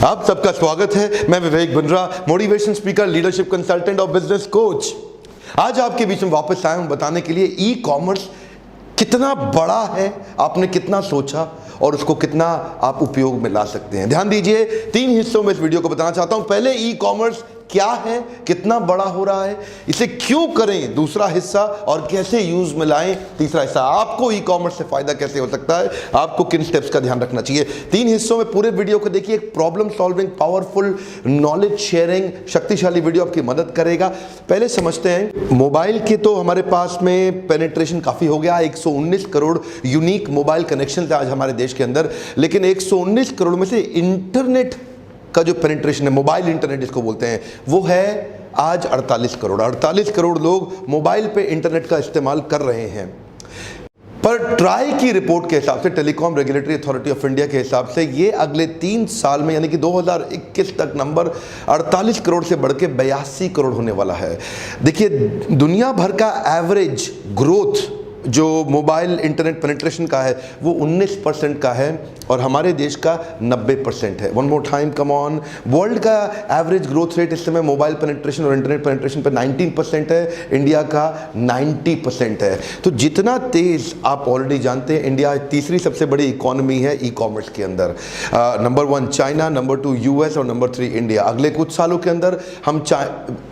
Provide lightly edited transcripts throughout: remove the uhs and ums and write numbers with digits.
आप सबका स्वागत है। मैं Vivek Bindra, motivation speaker, leadership consultant और बिजनेस कोच। आज आपके बीच में वापस आया हूं बताने के लिए ई कॉमर्स कितना बड़ा है, आपने कितना सोचा और उसको कितना आप उपयोग में ला सकते हैं। ध्यान दीजिए, 3 हिस्सों में इस वीडियो को बताना चाहता हूं। पहले ई कॉमर्स क्या है, कितना बड़ा हो रहा है, इसे क्यों करें, दूसरा हिस्सा, और कैसे यूज में लाएं, तीसरा हिस्सा, आपको ई कॉमर्स से फायदा कैसे हो सकता है, आपको किन स्टेप्स का ध्यान रखना चाहिए। 3 हिस्सों में पूरे वीडियो को देखिए। एक problem solving, powerful knowledge sharing, शक्तिशाली वीडियो आपकी मदद करेगा। पहले समझते हैं, मोबाइल के तो हमारे पास में पेनिट्रेशन काफी हो गया। 119 करोड़ यूनिक मोबाइल कनेक्शन आज हमारे देश के अंदर, लेकिन 119 करोड़ में से इंटरनेट का जो पेनिट्रेशन है, मोबाइल इंटरनेट जिसको बोलते हैं, वो है आज 48 करोड़। 48 करोड़ लोग मोबाइल पे इंटरनेट का इस्तेमाल कर रहे हैं। पर ट्राई की रिपोर्ट के हिसाब से, telecom regulatory authority of India के हिसाब से, ये अगले 3 साल में यानी कि 2021 तक नंबर 48 करोड़ से बढ़ के 82 करोड़ होने वाला है। देखिए, दुनिया भर का एवरेज ग्रोथ जो मोबाइल इंटरनेट पेनिट्रेशन का है वो 19% का है और हमारे देश का 90% है। One more time, come on. World का एवरेज ग्रोथ रेट इस समय मोबाइल पेनिट्रेशन और इंटरनेट पेनिट्रेशन पे 19% है, इंडिया का 90% है। तो जितना तेज, आप ऑलरेडी जानते हैं, इंडिया तीसरी सबसे बड़ी इकोनॉमी है ई कॉमर्स के अंदर। नंबर 1 चाइना, नंबर 2 यूएस और नंबर 3 इंडिया। अगले कुछ सालों के अंदर हम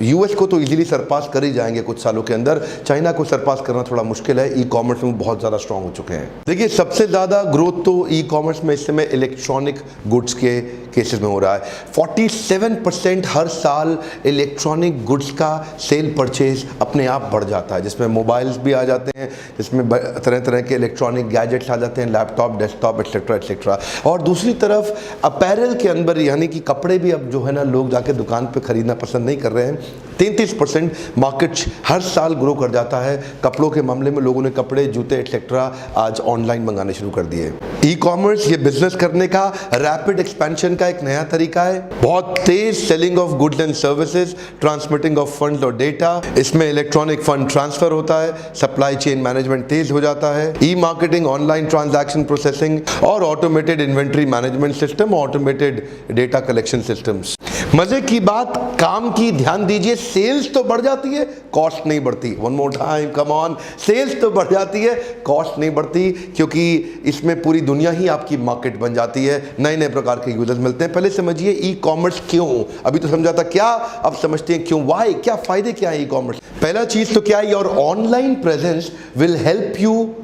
यूएस को तो इजीली सरपास कर ही जाएंगे कुछ सालों के अंदर। चाइना को सरपास करना थोड़ा मुश्किल है, ई कॉमर्स में बहुत ज़्यादा स्ट्रांग हो चुके हैं। देखिए, सबसे ज़्यादा ग्रोथ तो ई कॉमर्स में इस समय इलेक्ट्रॉनिक गुड्स के केसेस में हो रहा है। 47% हर साल इलेक्ट्रॉनिक गुड्स का सेल परचेज अपने आप बढ़ जाता है, जिसमें मोबाइल्स भी आ जाते हैं, जिसमें तरह तरह के इलेक्ट्रॉनिक गैजेट्स आ जाते हैं, लैपटॉप, डेस्कटॉप, एक्सेट्रा एक्सेट्रा। और दूसरी तरफ अपैरल के अंदर, यानी कि कपड़े भी अब जो है ना, लोग जाके दुकान पे खरीदना पसंद नहीं कर रहे हैं। 33% मार्केट हर साल ग्रो कर जाता है कपड़ों के मामले में। लोगों ने कपड़े, जूते एक्सेट्रा आज ऑनलाइन मंगाने शुरू कर दिए। ई कॉमर्स ये बिजनेस करने का, रैपिड एक्सपेंशन का एक नया तरीका है। बहुत तेज selling of goods and services, transmitting of funds और डेटा। इसमें इलेक्ट्रॉनिक फंड ट्रांसफर होता है, सप्लाई चेन मैनेजमेंट तेज हो जाता है, e marketing, online transaction processing और automated inventory management system, automated data collection systems. मजे की बात, काम की, ध्यान दीजिए, सेल्स तो बढ़ जाती है, कॉस्ट नहीं बढ़ती। One more time, come on. Sales तो बढ़ जाती है, कॉस्ट नहीं बढ़ती, क्योंकि इसमें पूरी दुनिया ही आपकी मार्केट बन जाती है, नए नए प्रकार के यूजर्स मिलते हैं। पहले समझिए ई कॉमर्स क्यों। अभी तो समझा था क्या, अब समझते हैं क्यों, वाई, क्या फायदे क्या है ई कॉमर्स। पहला चीज तो क्या है, your online presence will help you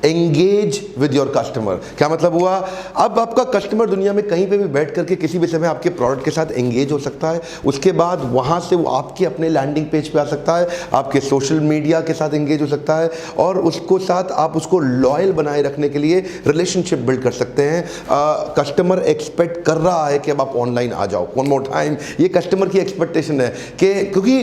engage with your customer. क्या मतलब हुआ, अब आपका कस्टमर दुनिया में कहीं पे भी बैठ करके किसी भी समय आपके प्रोडक्ट के साथ एंगेज हो सकता है। उसके बाद वहाँ से वो आपके अपने लैंडिंग पेज पे आ सकता है, आपके सोशल मीडिया के साथ एंगेज हो सकता है, और उसको साथ आप उसको लॉयल बनाए रखने के लिए रिलेशनशिप बिल्ड कर सकते हैं। कस्टमर एक्सपेक्ट कर रहा है कि अब आप ऑनलाइन आ जाओ। वन मोर टाइम, ये कस्टमर की एक्सपेक्टेशन है कि क्योंकि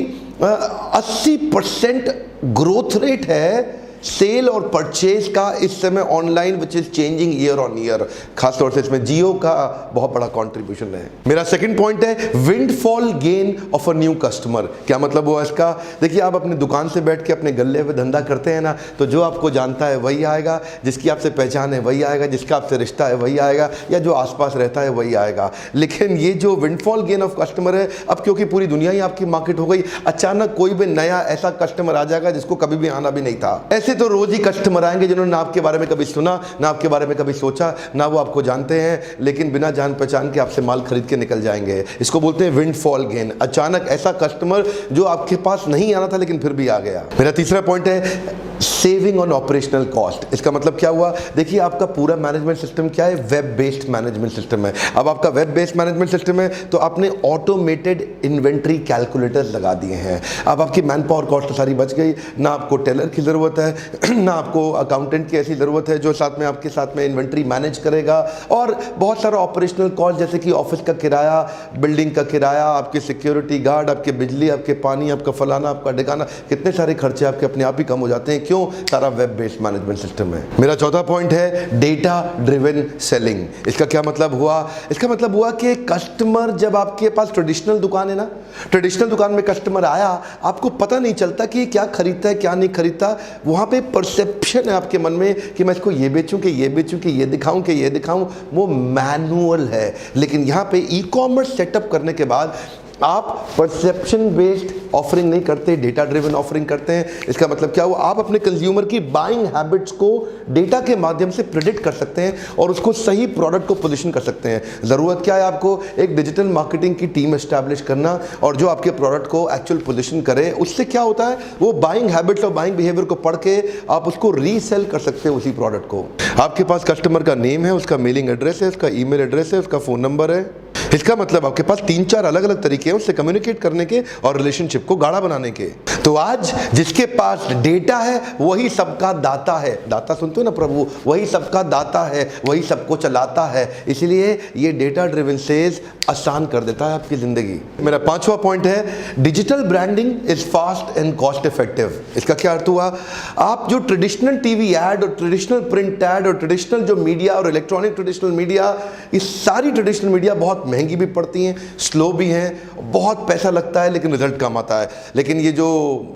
80% ग्रोथ रेट है सेल और परचेज का इस समय online, which is changing year on year. खासतौर से इसमें जियो का बहुत बड़ा कंट्रीब्यूशन है। मेरा सेकंड पॉइंट है windfall gain of a new customer. क्या मतलब हुआ इसका, देखिए, आप अपनी दुकान से बैठ के अपने गल्ले पे धंधा करते हैं ना, तो जो आपको जानता है वही आएगा, जिसकी आपसे पहचान है वही आएगा, जिसका आपसे रिश्ता है वही आएगा, या जो आसपास रहता है वही आएगा। लेकिन ये जो विंडफॉल गेन ऑफ कस्टमर है, अब क्योंकि पूरी दुनिया ही आपकी मार्केट हो गई, अचानक कोई भी नया ऐसा कस्टमर आ जाएगा जिसको कभी भी आना भी नहीं था। ऐसे तो रोज ही कस्टमर आएंगे जिन्होंने ना आपके बारे में कभी सुना, ना आपके बारे में कभी सोचा, ना वो आपको जानते हैं, लेकिन बिना जान पहचान के आपसे माल खरीद के निकल जाएंगे। इसको बोलते हैं विंडफॉल गेन। अचानक ऐसा कस्टमर जो आपके पास नहीं आना था लेकिन फिर भी आ गया। मेरा तीसरा पॉइंट है सेविंग ऑन ऑपरेशनल कॉस्ट। इसका मतलब क्या हुआ, देखिए, आपका पूरा मैनेजमेंट सिस्टम क्या है, वेब बेस्ड मैनेजमेंट सिस्टम है। अब आपका वेब बेस्ड मैनेजमेंट सिस्टम है तो आपने ऑटोमेटेड इन्वेंट्री कैलकुलेटर्स लगा दिए हैं। अब आपकी मैन पावर कॉस्ट तो सारी बच गई, ना आपको टेलर की जरूरत है, ना आपको अकाउंटेंट की ऐसी ज़रूरत है जो साथ में आपके साथ में इन्वेंट्री मैनेज करेगा, और बहुत सारा ऑपरेशनल कॉस्ट जैसे कि ऑफिस का किराया, बिल्डिंग का किराया, आपके सिक्योरिटी गार्ड, आपके बिजली, आपके पानी, आपका फलाना, आपका ठिकाना, कितने सारे खर्चे आपके अपने आप ही कम हो जाते हैं। क्यों? सारा वेब बेस्ड मैनेजमेंट सिस्टम है। मेरा चौथा पॉइंट है डेटा ड्रिवन सेलिंग। इसका क्या मतलब हुआ? इसका मतलब हुआ कि कस्टमर, जब आपके पास ट्रेडिशनल दुकान है ना, ट्रेडिशनल दुकान में कस्टमर आया, आपको पता नहीं चलता कि क्या खरीदता है क्या नहीं खरीदता। वहां पे परसेप्शन है आपके मन में कि मैं इसको ये बेचूं कि ये बेचूं कि ये दिखाऊं कि ये दिखाऊं, वो मैनुअल है। लेकिन यहाँ पे ई कॉमर्स सेटअप करने के बाद आप परसेप्शन बेस्ड ऑफरिंग नहीं करते, डेटा ड्रिवन ऑफरिंग करते हैं। इसका मतलब क्या हुआ? आप अपने कंज्यूमर की बाइंग हैबिट्स को डेटा के माध्यम से प्रेडिक्ट कर सकते हैं और उसको सही प्रोडक्ट को पोजीशन कर सकते हैं। ज़रूरत क्या है आपको? एक डिजिटल मार्केटिंग की टीम एस्टैब्लिश करना और जो आपके प्रोडक्ट को एक्चुअल पोजीशन करे। उससे क्या होता है? वो बाइंग हैबिट्स और बाइंग बिहेवियर को पढ़ के आप उसको रीसेल कर सकते हैं उसी प्रोडक्ट को। आपके पास कस्टमर का नेम है, उसका मेलिंग एड्रेस है, उसका ईमेल एड्रेस है, उसका फ़ोन नंबर है। इसका मतलब आपके पास 3-4 अलग अलग तरीके हैं उससे कम्युनिकेट करने के और रिलेशनशिप को गाढ़ा बनाने के। तो आज जिसके पास डेटा है वही सबका दाता है। दाता सुनते हो ना प्रभु? वही सबका दाता है, वही सबको चलाता है। इसलिए ये डेटा ड्रिवन सेल्स आसान कर देता है आपकी जिंदगी। मेरा 5वां पॉइंट है digital branding is fast and cost effective. इसका क्या अर्थ हुआ? आप जो ट्रेडिशनल टीवी एड और ट्रेडिशनल प्रिंट एड और ट्रेडिशनल जो मीडिया और इलेक्ट्रॉनिक ट्रेडिशनल मीडिया, इस सारी ट्रेडिशनल मीडिया बहुत महंगी भी पड़ती हैं, स्लो भी हैं, बहुत पैसा लगता है लेकिन रिजल्ट कम आता है। लेकिन ये जो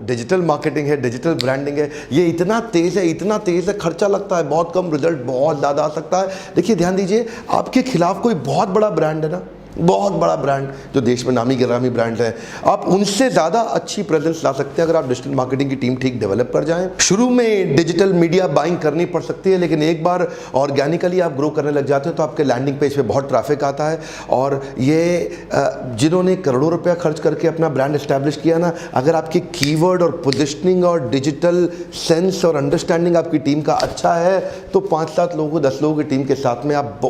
डिजिटल मार्केटिंग है, डिजिटल ब्रांडिंग है, ये इतना तेज है, इतना तेज है, खर्चा लगता है बहुत कम, रिजल्ट बहुत ज़्यादा आ सकता है। देखिए ध्यान दीजिए, आपके खिलाफ कोई बहुत बड़ा ब्रांड है ना, बहुत बड़ा ब्रांड जो देश में नामी गिरामी ब्रांड है, आप उनसे ज़्यादा अच्छी प्रेजेंस ला सकते हैं अगर आप डिजिटल मार्केटिंग की टीम ठीक डेवलप कर जाएं। शुरू में डिजिटल मीडिया बाइंग करनी पड़ सकती है, लेकिन एक बार ऑर्गेनिकली आप ग्रो करने लग जाते हो तो आपके लैंडिंग पेज पे बहुत ट्रैफिक आता है। और ये जिन्होंने करोड़ों रुपया खर्च करके अपना ब्रांड एस्टैब्लिश किया ना, अगर आपकी कीवर्ड और पोजिशनिंग और डिजिटल सेंस और अंडरस्टैंडिंग आपकी टीम का अच्छा है तो 5-7 लोगों 10 लोगों की टीम के साथ में आप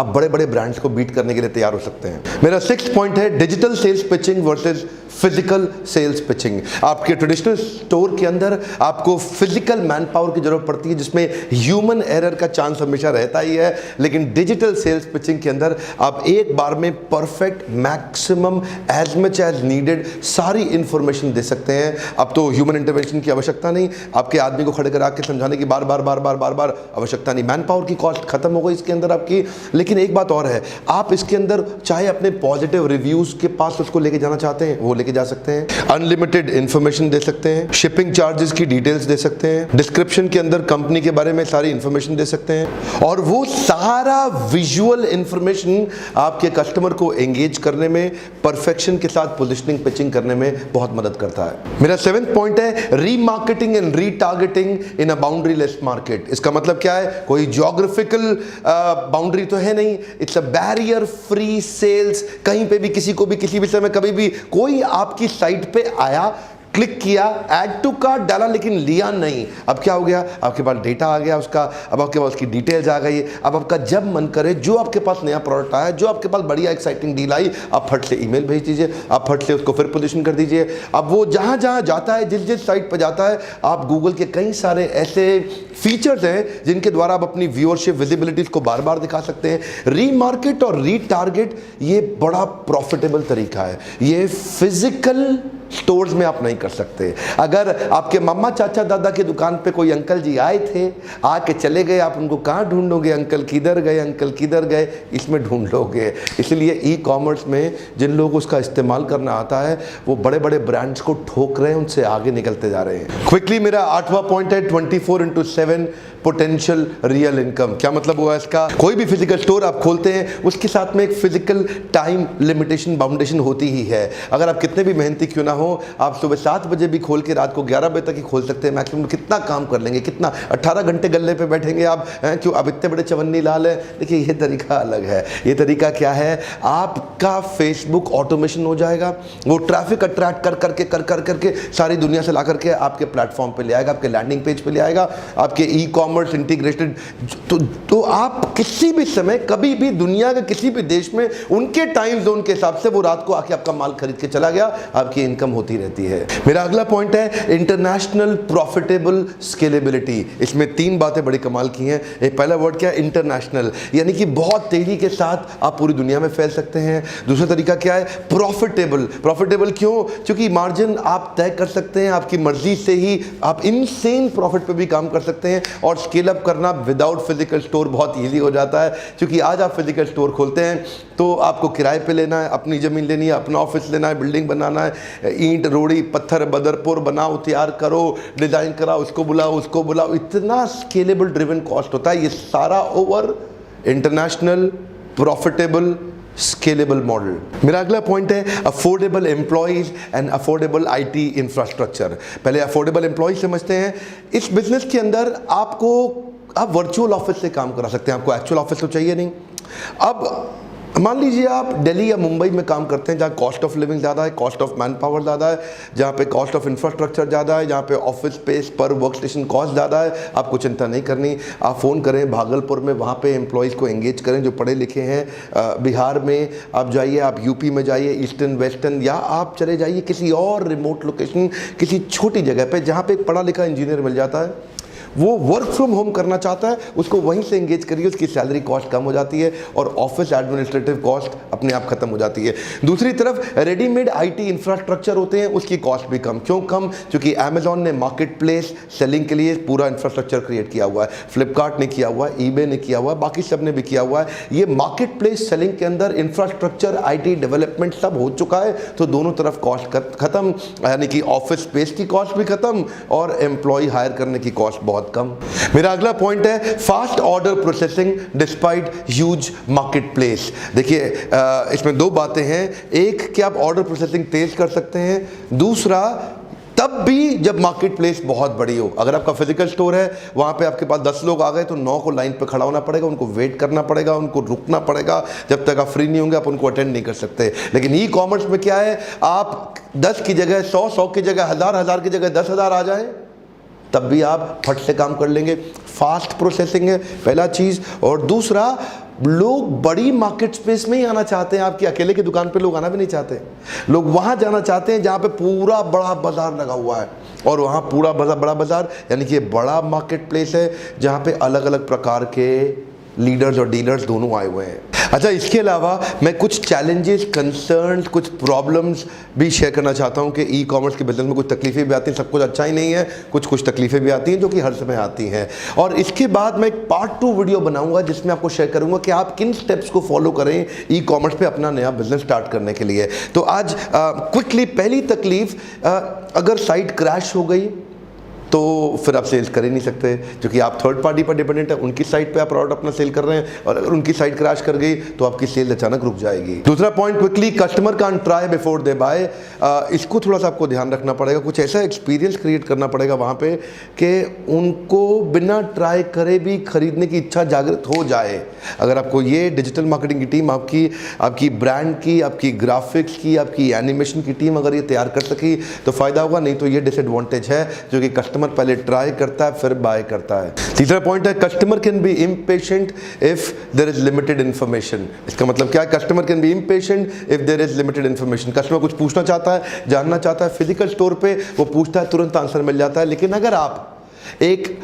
बड़े बड़े ब्रांड्स को बीट करने के लिए तैयार हो सकते हैं। मेरा 6th पॉइंट है digital sales pitching versus physical sales pitching. आपके ट्रेडिशनल स्टोर के अंदर आपको फिजिकल मैन पावर की जरूरत पड़ती है जिसमें ह्यूमन एरर का चांस हमेशा रहता ही है, लेकिन डिजिटल सेल्स पिचिंग के अंदर आप एक बार में perfect maximum as much as needed सारी इंफॉर्मेशन दे सकते हैं। अब तो ह्यूमन इंटरवेंशन की आवश्यकता नहीं, आपके आदमी को खड़े कर आके समझाने की बार बार आवश्यकता नहीं, मैन पावर की कॉस्ट खत्म हो गई इसके अंदर आपकी। लेकिन एक बात और है, आप इसके अंदर चाहे अपने पॉजिटिव रिव्यूज के पास उसको लेके जाना चाहते हैं वो लेके जा सकते हैं, अनलिमिटेड इंफॉर्मेशन दे सकते हैं, शिपिंग चार्जेस की डिटेल्स दे सकते हैं, डिस्क्रिप्शन के अंदर कंपनी के बारे में सारी इंफॉर्मेशन दे सकते हैं, और वो सारा विजुअल इंफॉर्मेशन आपके कस्टमर को एंगेज करने में, परफेक्शन के साथ पोजिशनिंग पिचिंग करने में बहुत मदद करता है। मेरा 7th पॉइंट है remarketing and retargeting in a बाउंड्रीलेस market. इसका मतलब क्या है? कोई ज्योग्राफिकल बाउंड्री तो है नहीं, it's a barrier free sales. कहीं पे भी किसी को भी किसी भी समय कभी भी कोई आपकी साइट पे आया, क्लिक किया, ऐड टू कार्ट डाला लेकिन लिया नहीं। अब क्या हो गया? आपके पास डेटा आ गया उसका, अब आपके पास उसकी डिटेल्स आ गई। अब आपका जब मन करे, जो आपके पास नया प्रोडक्ट आया, जो आपके पास बढ़िया एक्साइटिंग डील आई, आप फट से ईमेल भेज दीजिए, आप फट से उसको फिर पोजीशन कर दीजिए। अब वो जहां जहां जाता है, जिस जिस साइट पर जाता है, आप गूगल के कई सारे ऐसे फीचर्स हैं जिनके द्वारा आप अपनी व्यूअरशिप विजिबिलिटीज को बार बार दिखा सकते हैं। रीमार्केट और रीटारगेट ये बड़ा प्रॉफिटेबल तरीका है, ये फिजिकल स्टोर्स में आप नहीं कर सकते। अगर आपके मम्मा चाचा दादा की दुकान पे कोई अंकल जी आए थे, आके चले गए, आप उनको कहाँ ढूंढोगे? अंकल किधर गए, अंकल किधर गए, इसमें ढूंढ लोगे। इसलिए ई कॉमर्स में जिन लोगों को उसका इस्तेमाल करना आता है वो बड़े बड़े ब्रांड्स को ठोक रहे हैं, उनसे आगे निकलते जा रहे हैं। क्विकली मेरा 8वां पॉइंट है 24/7 पोटेंशियल रियल इनकम। क्या मतलब हुआ इसका? कोई भी फिजिकल स्टोर आप खोलते हैं उसके साथ में एक फिजिकल टाइम लिमिटेशन बाउंडेशन होती ही है। अगर आप कितने भी मेहनती क्यों ना हो, आप सुबह 7 बजे भी खोल के रात को 11 बजे तक ही खोल सकते हैं मैक्सिमम। कितना काम कर लेंगे, कितना 18 घंटे गल्ले पे बैठेंगे आप, क्यों? अब इतने बड़े चवन्नी लाल है। देखिए ये तरीका अलग है। ये तरीका क्या है? आपका फेसबुक ऑटोमेशन हो जाएगा, वो ट्रैफिक अट्रैक्ट कर करके सारी दुनिया से ला करके आपके प्लेटफॉर्म पे ले आएगा, आपके लैंडिंग पेज पे ले आएगा, आपके ई कॉमर्स इंटीग्रेटेड। तो आप किसी भी समय कभी भी दुनिया के किसी भी देश में उनके टाइम जोन के हिसाब से वो रात को आके आपका माल खरीद के चला गया, आपकी इनकम इनकम होती रहती है। मेरा अगला पॉइंट है इंटरनेशनल प्रॉफिटेबल स्केलेबिलिटी। इसमें 3 बातें बड़ी कमाल की हैं। एक पहला वर्ड क्या है? इंटरनेशनल, यानी कि बहुत तेजी के साथ आप पूरी दुनिया में फैल सकते हैं। दूसरा तरीका क्या है? प्रॉफिटेबल। प्रॉफिटेबल क्यों? क्योंकि मार्जिन आप तय कर सकते हैं, आपकी मर्जी से ही आप इनसेन प्रॉफिट पे भी काम कर सकते हैं। और स्केल अप करना विदाउट फिजिकल स्टोर बहुत ईजी हो जाता है, क्योंकि आज आप फिजिकल स्टोर खोलते हैं तो आपको किराए पे लेना है, अपनी ज़मीन लेनी है, अपना ऑफिस लेना है, बिल्डिंग बनाना है, ईंट रोड़ी पत्थर बदरपुर बनाओ, तैयार करो, डिज़ाइन कराओ, उसको बुलाओ, इतना स्केलेबल ड्रिवन कॉस्ट होता है। ये सारा over international profitable scalable model. मेरा अगला पॉइंट है affordable employees and affordable IT infrastructure. पहले अफोर्डेबल एम्प्लॉइज समझते हैं। इस बिजनेस के अंदर आप वर्चुअल ऑफिस से काम करा सकते हैं, आपको एक्चुअल ऑफिस तो चाहिए नहीं। अब मान लीजिए आप दिल्ली या मुंबई में काम करते हैं, जहाँ कॉस्ट ऑफ लिविंग ज़्यादा है, कॉस्ट ऑफ मैन पावर ज़्यादा है, जहाँ पे कॉस्ट ऑफ इंफ्रास्ट्रक्चर ज़्यादा है, जहाँ पे ऑफिस स्पेस पर वर्क स्टेशन कॉस्ट ज़्यादा है। आपको चिंता नहीं करनी, आप फ़ोन करें भागलपुर में, वहाँ पे एम्प्लॉयज़ को एंगेज करें जो पढ़े लिखे हैं। बिहार में आप जाइए, आप यूपी में जाइए, ईस्टर्न वेस्टर्न, या आप चले जाइए किसी और रिमोट लोकेशन, किसी छोटी जगह पर जहाँ पर एक पढ़ा लिखा इंजीनियर मिल जाता है, वो वर्क फ्रॉम होम करना चाहता है, उसको वहीं से एंगेज करिए, उसकी सैलरी कॉस्ट कम हो जाती है और ऑफिस एडमिनिस्ट्रेटिव कॉस्ट अपने आप खत्म हो जाती है। दूसरी तरफ रेडीमेड आईटी इंफ्रास्ट्रक्चर होते हैं, उसकी कॉस्ट भी कम। क्यों कम? क्योंकि अमेजॉन ने मार्केट प्लेस सेलिंग के लिए पूरा इंफ्रास्ट्रक्चर क्रिएट किया हुआ है, फ्लिपकार्ट ने किया हुआ है, ईबे ने किया हुआ है, बाकी सब ने भी किया हुआ है। ये मार्केट प्लेस सेलिंग के अंदर इंफ्रास्ट्रक्चर, आईटी डेवलपमेंट सब हो चुका है, तो दोनों तरफ कॉस्ट खत्म, यानी कि ऑफिस स्पेस की कॉस्ट भी खत्म और एम्प्लॉय हायर करने की कॉस्ट बहुत कम। मेरा अगला पॉइंट है fast order processing despite huge market place. देखिए इसमें 2 बातें हैं। एक कि आप ऑर्डर प्रोसेसिंग तेज कर सकते हैं, दूसरा तब भी जब मार्केट प्लेस बहुत बड़ी हो। अगर आपका फिजिकल स्टोर है, वहाँ पे आपके पास 10 लोग आ गए तो 9 को लाइन पे खड़ा होना पड़ेगा, उनको वेट करना पड़ेगा, उनको रुकना पड़ेगा, जब तक आप फ्री नहीं होंगे आप उनको अटेंड नहीं कर सकते। लेकिन ई कॉमर्स में क्या है, आप 10 की जगह 100, 100 की जगह 1000 की जगह 10,000 आ जाए तब भी आप फट से काम कर लेंगे। फास्ट प्रोसेसिंग है पहला चीज़, और दूसरा लोग बड़ी मार्केट स्पेस में ही आना चाहते हैं। आपकी अकेले की दुकान पे लोग आना भी नहीं चाहते, लोग वहाँ जाना चाहते हैं जहाँ पे पूरा बड़ा बाजार लगा हुआ है, और वहाँ पूरा बड़ा बाजार यानी कि बड़ा मार्केट प्लेस है जहाँ पे अलग अलग प्रकार के लीडर्स और डीलर्स दोनों आए हुए हैं। अच्छा, इसके अलावा मैं कुछ चैलेंजेस, कंसर्न्स, कुछ प्रॉब्लम्स भी शेयर करना चाहता हूं कि ई कॉमर्स के बिजनेस में कुछ तकलीफें भी आती हैं, सब कुछ अच्छा ही नहीं है, कुछ तकलीफें भी आती हैं जो कि हर समय आती हैं। और इसके बाद मैं एक पार्ट 2 वीडियो बनाऊंगा जिसमें आपको शेयर करूंगा कि आप किन स्टेप्स को फॉलो करें ई कॉमर्स पे अपना नया बिजनेस स्टार्ट करने के लिए। तो आज क्विकली पहली तकलीफ, अगर साइट क्रैश हो गई तो फिर आप सेल्स कर ही नहीं सकते, क्योंकि आप थर्ड पार्टी पर डिपेंडेंट है, उनकी साइट पे आप प्रोडक्ट अपना सेल कर रहे हैं, और अगर उनकी साइट क्रैश कर गई तो आपकी सेल अचानक रुक जाएगी। दूसरा point, quickly customer can try before they buy. इसको थोड़ा सा आपको ध्यान रखना पड़ेगा, कुछ ऐसा एक्सपीरियंस क्रिएट करना पड़ेगा वहाँ पे कि उनको बिना ट्राई करे भी खरीदने की इच्छा जागृत हो जाए। अगर आपको ये डिजिटल मार्केटिंग की टीम, आपकी ब्रांड की, आपकी ग्राफिक्स की, आपकी एनिमेशन की टीम अगर ये तैयार कर सकी तो फ़ायदा होगा, नहीं तो ये डिसएडवांटेज है जो कि कस्टमर पहले ट्राई करता है फिर बाय करता है। तीसरा पॉइंट है customer can be impatient if there is limited information. इसका मतलब क्या है? Customer can be impatient if there is limited information. Customer कुछ पूछना चाहता है, जानना चाहता है, फिजिकल स्टोर पे वो पूछता है, तुरंत आंसर मिल जाता है। लेकिन अगर आप एक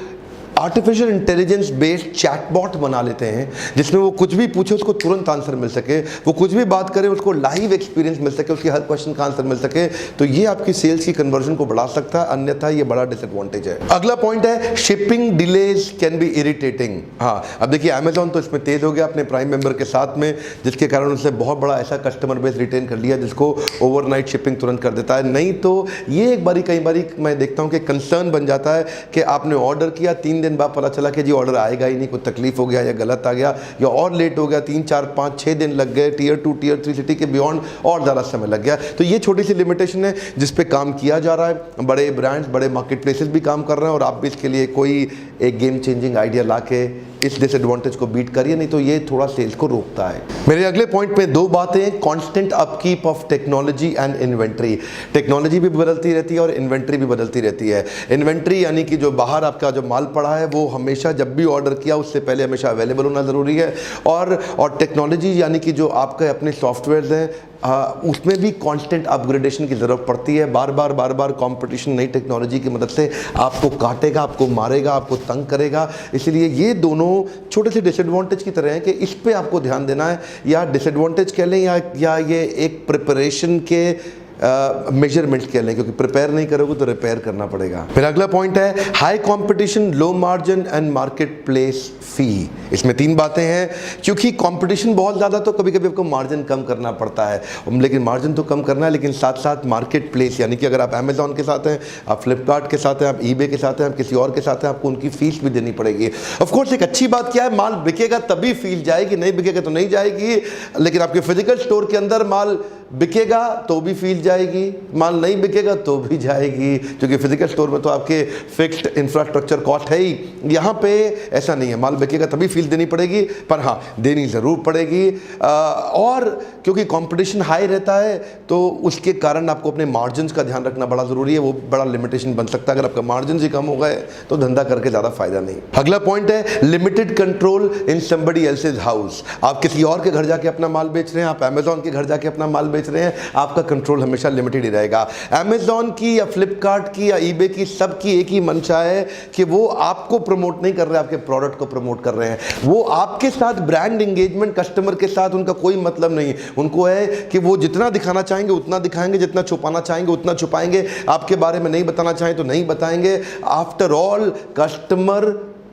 आर्टिफिशियल इंटेलिजेंस बेस्ड चैटबॉट बना लेते हैं जिसमें वो कुछ भी पूछे उसको तुरंत आंसर मिल सके, वो कुछ भी बात करे उसको लाइव एक्सपीरियंस मिल सके, उसके हर क्वेश्चन का आंसर मिल सके, तो ये आपकी सेल्स की कन्वर्जन को बढ़ा सकता है, अन्यथा ये बड़ा डिसएडवांटेज है। अगला पॉइंट है shipping delays can be irritating. हाँ, अब देखिए अमेजॉन तो इसमें तेज हो गया अपने प्राइम मेंबर के साथ में, जिसके कारण उसने बहुत बड़ा ऐसा कस्टमर बेस रिटेन कर लिया जिसको ओवरनाइट शिपिंग तुरंत कर देता है। नहीं तो ये एक बारी कई बारी मैं देखता हूँ कि कंसर्न बन जाता है कि आपने ऑर्डर किया, 3 दिन बाद पता चला कि जी ऑर्डर आएगा ही नहीं, कुछ तकलीफ हो गया या गलत आ गया या और लेट हो गया, 3, 4, 5, 6 दिन लग गए, टियर 2, टियर 3 सिटी के बियॉन्ड और ज़्यादा समय लग गया। तो ये छोटी सी लिमिटेशन है जिस पे काम किया जा रहा है। बड़े ब्रांड्स, बड़े मार्केट प्लेसेस भी काम कर रहे हैं और आप भी इसके लिए कोई एक गेम चेंजिंग आइडिया ला के इस डिसएडवांटेज को बीट करिए, नहीं तो ये थोड़ा सेल्स को रोकता है। मेरे अगले पॉइंट पे 2 बातें हैं, constant upkeep of technology and inventory. Technology भी बदलती रहती है और इन्वेंट्री भी बदलती रहती है। इन्वेंट्री यानी कि जो बाहर आपका जो माल पड़ा है वो हमेशा जब भी ऑर्डर किया उससे पहले हमेशा अवेलेबल होना ज़रूरी है, और टेक्नोलॉजी यानी कि जो आपके अपने सॉफ्टवेयर्स हैं, उसमें भी कांस्टेंट अपग्रेडेशन की ज़रूरत पड़ती है। बार बार कंपटीशन नई टेक्नोलॉजी की मदद से आपको काटेगा, आपको मारेगा, आपको तंग करेगा। इसलिए ये दोनों छोटे से डिसएडवांटेज की तरह हैं कि इस पे आपको ध्यान देना है, या डिसएडवांटेज कह लें या ये एक प्रिपरेशन के मेजरमेंट्स कह लें, क्योंकि प्रिपेयर नहीं करोगे तो रिपेयर करना पड़ेगा। फिर अगला पॉइंट है high competition, low margin and market place fee. इसमें 3 बातें हैं, क्योंकि कंपटीशन बहुत ज़्यादा तो कभी कभी आपको मार्जिन कम करना पड़ता है, लेकिन मार्जिन तो कम करना है, लेकिन साथ साथ मार्केट प्लेस, यानी कि अगर आप अमेजॉन के साथ हैं, आप फ्लिपकार्ट के साथ हैं, आप ईबे के साथ हैं, आप किसी और के साथ हैं, आपको उनकी फीस भी देनी पड़ेगी। ऑफकोर्स एक अच्छी बात क्या है, माल बिकेगा तभी फीस जाएगी, नहीं बिकेगा तो नहीं जाएगी। लेकिन आपके फिजिकल स्टोर के अंदर माल बिकेगा तो भी फीस जाएगी, माल नहीं बिकेगा तो भी जाएगी, क्योंकि फिजिकल स्टोर में तो आपके फिक्स्ड इंफ्रास्ट्रक्चर कॉस्ट है ही। यहाँ पे ऐसा नहीं है, माल बिकेगा तभी फीस देनी पड़ेगी, पर हाँ देनी ज़रूर पड़ेगी। और क्योंकि कंपटीशन हाई रहता है तो उसके कारण आपको अपने मार्जिन्स का ध्यान रखना बड़ा ज़रूरी है। वो बड़ा लिमिटेशन बन सकता है, अगर आपका मार्जिन ही कम हो गए तो धंधा करके ज़्यादा फायदा नहीं। अगला पॉइंट है limited control in somebody else's house. आप किसी और के घर जाके अपना माल बेच रहे हैं, आप अमेजॉन के घर जाके अपना माल बेच रहे हैं, आपका कंट्रोल हमेशा लिमिटेड ही रहेगा। अमेजॉन की या फ्लिपकार्ट की या ईबे की, सबकी एक ही मंशा है कि वो आपको प्रमोट नहीं कर रहे, आपके प्रोडक्ट को प्रमोट कर रहे हैं। वो आपके साथ ब्रांड एंगेजमेंट, कस्टमर के साथ उनका कोई मतलब नहीं। उनको है कि वो जितना दिखाना चाहेंगे उतना दिखाएंगे, जितना छुपाना चाहेंगे उतना छुपाएंगे, आपके बारे में नहीं बताना चाहें तो नहीं बताएंगे। आफ्टर ऑल कस्टमर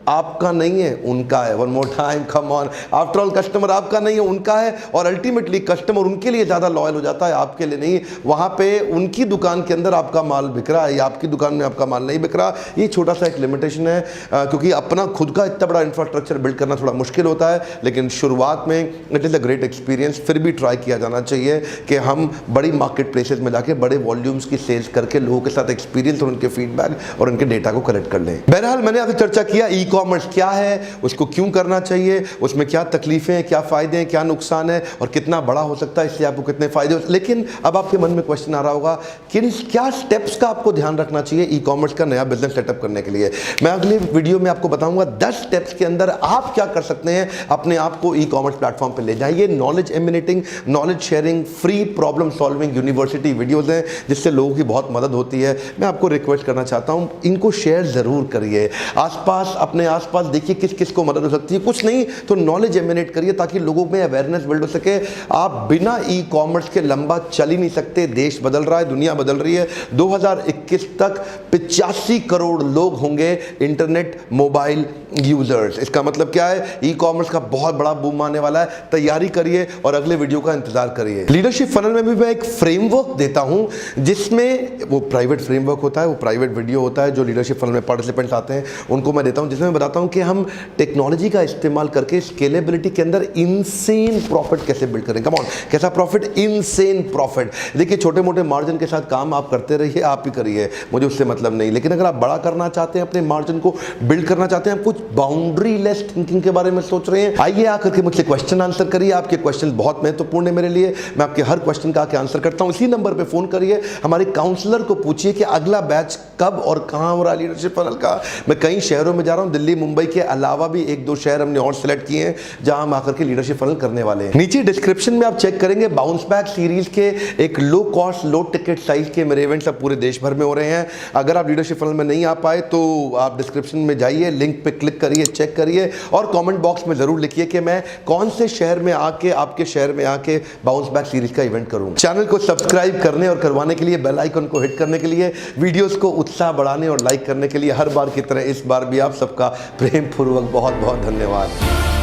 आपका नहीं है, उनका है। One more time, come on, after all customer आपका नहीं है, उनका है। और अल्टीमेटली कस्टमर उनके लिए ज़्यादा लॉयल हो जाता है, आपके लिए नहीं। वहाँ पे उनकी दुकान के अंदर आपका माल बिक रहा है या आपकी दुकान में आपका माल नहीं बिक रहा। ये छोटा सा एक लिमिटेशन है, क्योंकि अपना खुद का इतना बड़ा इंफ्रास्ट्रक्चर बिल्ड करना थोड़ा मुश्किल होता है, लेकिन शुरुआत में it is a great experience. फिर भी ट्राई किया जाना चाहिए कि हम बड़ी मार्केट प्लेसेस में जाके बड़े वॉल्यूम्स की सेल्स करके लोगों के साथ एक्सपीरियंस और उनके फीडबैक और उनके डेटा को कलेक्ट कर लें। बहरहाल मैंने आपसे चर्चा किया ई कॉमर्स क्या है, उसको क्यों करना चाहिए, उसमें क्या तकलीफें हैं, क्या फायदे हैं, क्या नुकसान है और कितना बड़ा हो सकता है, इससे आपको कितने फायदे हो। लेकिन अब आपके मन में क्वेश्चन आ रहा होगा क्या स्टेप्स का आपको ध्यान रखना चाहिए ई कॉमर्स का नया बिजनेस सेटअप करने के लिए। मैं अगले वीडियो में आपको बताऊंगा 10 स्टेप्स के अंदर आप क्या कर सकते हैं अपने आप को ई कॉमर्स प्लेटफॉर्म पर ले जाइए। Knowledge emanating, knowledge sharing, free problem solving university videos हैं जिससे लोगों की बहुत मदद होती है। मैं आपको रिक्वेस्ट करना चाहता हूं इनको शेयर जरूर करिए, आसपास, अपने आसपास देखिए किस किस को मदद हो सकती है। कुछ नहीं तो नॉलेज एमिनेट करिए ताकि लोगों में अवेयरनेस बिल्ड हो सके। आप बिना ई कॉमर्स के लंबा चल ही नहीं सकते। देश बदल रहा है, दुनिया बदल रही है। 2021 तक 85 करोड़ लोग होंगे इंटरनेट मोबाइल यूजर्स। इसका मतलब क्या है, ई कॉमर्स का बहुत बड़ा बूम आने वाला है। तैयारी करिए और अगले वीडियो का इंतजार करिए। लीडरशिप फनल में भी मैं एक फ्रेमवर्क देता हूं जिसमें वो प्राइवेट फ्रेमवर्क होता है, वो प्राइवेट वीडियो होता है जो लीडरशिप फनल में पार्टिसिपेंट्स आते हैं उनको मैं देता हूं, जिसमें मैं बताता हूं कि हम टेक्नोलॉजी का इस्तेमाल करके स्केलेबिलिटी के अंदर इनसेन प्रॉफिट कैसे बिल्ड करें। कम ऑन, कैसा प्रॉफिट, इनसेन प्रॉफिट। देखिए छोटे मोटे मार्जिन के साथ काम आप करते रहिए, आप ही करिए, मुझे उससे मतलब नहीं। लेकिन अगर आप बड़ा करना चाहते हैं, अपने मार्जिन को बिल्ड करना चाहते हैं, आप कुछ बाउंड्री लेस थिंकिंग के बारे में सोच रहे हैं, आइए आकर के मुझसे क्वेश्चन आंसर करिए। आपके क्वेश्चन बहुत महत्वपूर्ण है मेरे लिए, मैं आपके हर क्वेश्चन का आके आंसर करता हूं। इसी नंबर पर फोन करिए, हमारे काउंसलर को पूछिए कि अगला बैच कब और कहां हो रहा है लीडरशिप फनल का। मैं कई शहरों में जा रहा हूं, दिल्ली मुंबई के अलावा भी 1-2 शहर हमने और सिलेक्ट किए हैं जहां हम आकर के लीडरशिप फनल करने वाले हैं। नीचे डिस्क्रिप्शन में आप चेक करेंगे बाउंस बैक सीरीज के एक low cost low ticket size के मेरे इवेंट्स अब पूरे देश भर में हो रहे हैं। अगर आप लीडरशिप फनल में नहीं आ पाए तो आप डिस्क्रिप्शन में जाइए, लिंक पे क्लिक करिए, चेक करिए और कमेंट बॉक्स में जरूर लिखिए कि मैं कौन से शहर में आके, आपके शहर में आके बाउंस बैक सीरीज का इवेंट करूं। चैनल को सब्सक्राइब करने और करवाने के लिए, बेल आइकन को हिट करने के लिए, वीडियोस को उत्साह बढ़ाने और लाइक करने के लिए हर बार की तरह इस बार भी आप सबका प्रेम पूर्वक बहुत बहुत धन्यवाद।